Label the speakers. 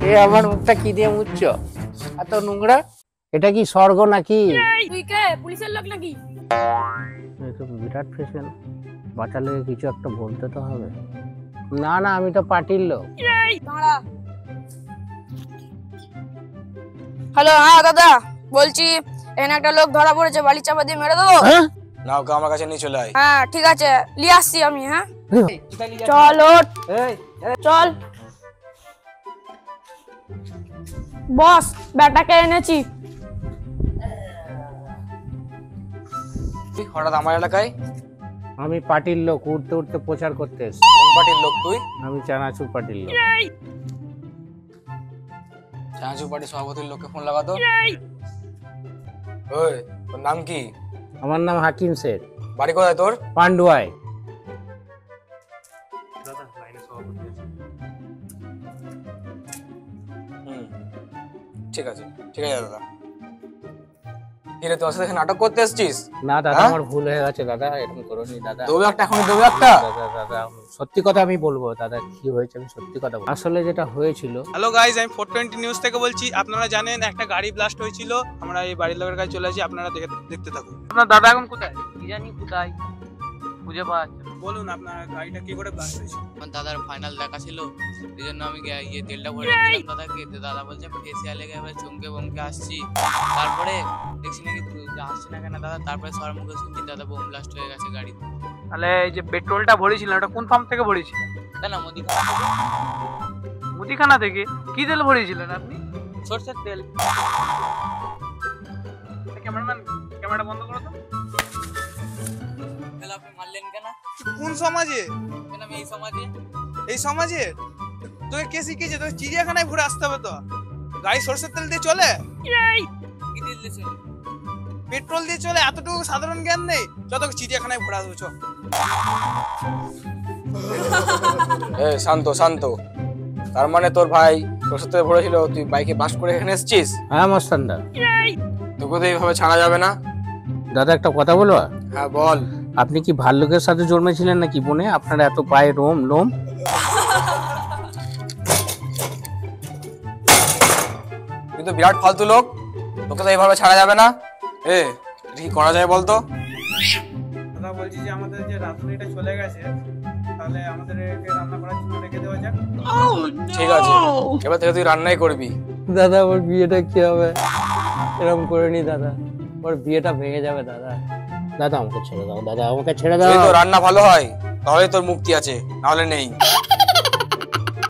Speaker 1: এ আমার মুখটা কি দিয়ে মুছছো? এত নোংরা। এটা কি স্বর্গ নাকি?
Speaker 2: তুই কে পুলিশের লোক নাকি?
Speaker 1: বিরাট ফেসেন, বাঁচালে কিছু একটা বলতে তো হবে। না না, আমি তো পার্টির লোক।
Speaker 2: হ্যালো, হ্যাঁ দাদা বলছি, এখানে একটা লোক ধরা পড়েছে, বালি চাপা দিয়ে মেরে দেবো।
Speaker 3: না, ওকে আমার কাছে নিয়ে চলে আয়।
Speaker 2: হ্যাঁ ঠিক আছে, নিয়ে আসছি আমি। হ্যাঁ চল ওঠ, চল বস, ব্যাটাকে এনেছি।
Speaker 3: তুই হঠাৎ আমার এলাকায়?
Speaker 1: আমি পার্টির লোক, উঠতে উঠতে প্রচার করতে এসেছি।
Speaker 3: কোন পার্টির লোক তুই?
Speaker 1: আমি চানাচুর পার্টির লোক।
Speaker 3: চানাচুর পার্টির সভাপতির লোককে ফোন লাগাতো। ওই, তোর নাম কি?
Speaker 1: আমার নাম হাকিম শেখ।
Speaker 3: বাড়ি কোথায় তোর?
Speaker 1: পান্ডুয়ায়।
Speaker 3: ঠিক আছে ঠিক আছে দাদা। কিরে, তোর সাথে এখানে নাটক করতে এসেছিস?
Speaker 1: না দাদা,
Speaker 3: হ্যাঁ?
Speaker 1: আমার ভুল হয়ে গেছে দাদা, এরকম করোনি দাদা।
Speaker 3: দেবো একটা, এখন দেবো একটা।
Speaker 1: দাদা দাদা, সত্যি কথা আমি বলবো দাদা, কি হয়েছে আমি সত্যি কথা বলবো। আসলে যেটা হয়েছিল,
Speaker 4: হ্যালো গাইজ, আমি 420 নিউজ থেকে বলছি। আপনারা জানেন একটা গাড়ি ব্লাস্ট হয়েছিল, আমরা এই বাড়ির লোকের কাছে চলে আসি, আপনারা দেখতে থাকুন। আপনার দাদা এখন কোথায়?
Speaker 5: কি জানি কোথায়, খুঁজে পাওয়া যাচ্ছে না।
Speaker 4: বলুন আপনার গাড়িটা কি করে ব্লাস্ট হয়েছে?
Speaker 5: আমার দাদার ফাইনাল দেখা ছিল, এই জন্য আমি তেলটা ভরে দিলাম দাদাকে। তো দাদা বলছে আমি ফেসিয়ালে গিয়ে এবার চমকে বমকে আসছি। তারপরে দেখছি নাকি আসছে না কেন দাদা, তারপরে সবার মুখে শুনছি দাদা বোম ব্লাস্ট হয়ে গেছে গাড়ি।
Speaker 4: তাহলে এই যে পেট্রোলটা ভরেছিলেন ওটা কোন পাম্প থেকে ভরেছিলেন?
Speaker 5: না মুদিখানা থেকে।
Speaker 4: মুদিখানা থেকে? কি তেল ভরেছিলেন আপনি?
Speaker 5: সরষের তেল।
Speaker 4: ক্যামেরাম্যান, ক্যামেরাটা বন্ধ করো তো।
Speaker 5: তাহলে আপনি মারলেন কেন?
Speaker 4: কোন সমাজে?
Speaker 5: কেন আমি এই সমাজে?
Speaker 4: এই সমাজে তোকে কে শিখিয়েছে? তোকে চিড়িয়াখানায় ঘুরে আসতে হবে তো। গাড়ি সরষের তেল দিয়ে চলে?
Speaker 5: কি তেল দিয়েছে?
Speaker 4: পেট্রোল দিয়ে চলে? এতটুকু সাধারণ জ্ঞান নেই? যত চিড়িয়াখানায় ঘোরা আসবো।
Speaker 3: শান্ত শান্ত। তার মানে তোর ভাই তোর সাথে ভরেছিল, তুই বাইকে বাস করে এখানে এসেছিস?
Speaker 1: হ্যাঁ মস্তানদা।
Speaker 3: তোকে তো এইভাবে ছাড়া যাবে না।
Speaker 1: দাদা একটা কথা বলবো?
Speaker 3: হ্যাঁ বল।
Speaker 1: আপনি কি ভাল্লুকের সাথে জন্মেছিলেন নাকি বনে? আপনার এত পায়ে লোম।
Speaker 3: তুই তো বিরাট ফালতু লোক, তোকে তো এইভাবে ছাড়া যাবে না। কি করা যায় বলতো?
Speaker 4: দাদা বলছি যে আমাদের যে রাঁধুনিটা চলে গেছে, তাহলে আমাদের রান্না করার জন্য রেখে দেওয়া যাক।
Speaker 3: ঠিক আছে, এবার থেকে তুই রান্নাই করবি।
Speaker 1: দাদা ওর বিয়েটা কি হবে? এরকম করে নি দাদা, ওর বিয়েটা ভেঙে যাবে দাদা। দাদা আমাকে ছেড়ে দাও, দাদা আমাকে ছেড়ে দাও।
Speaker 3: যদি তোর রান্না ভালো হয় তাহলে তোর মুক্তি আছে, নাহলে নেই।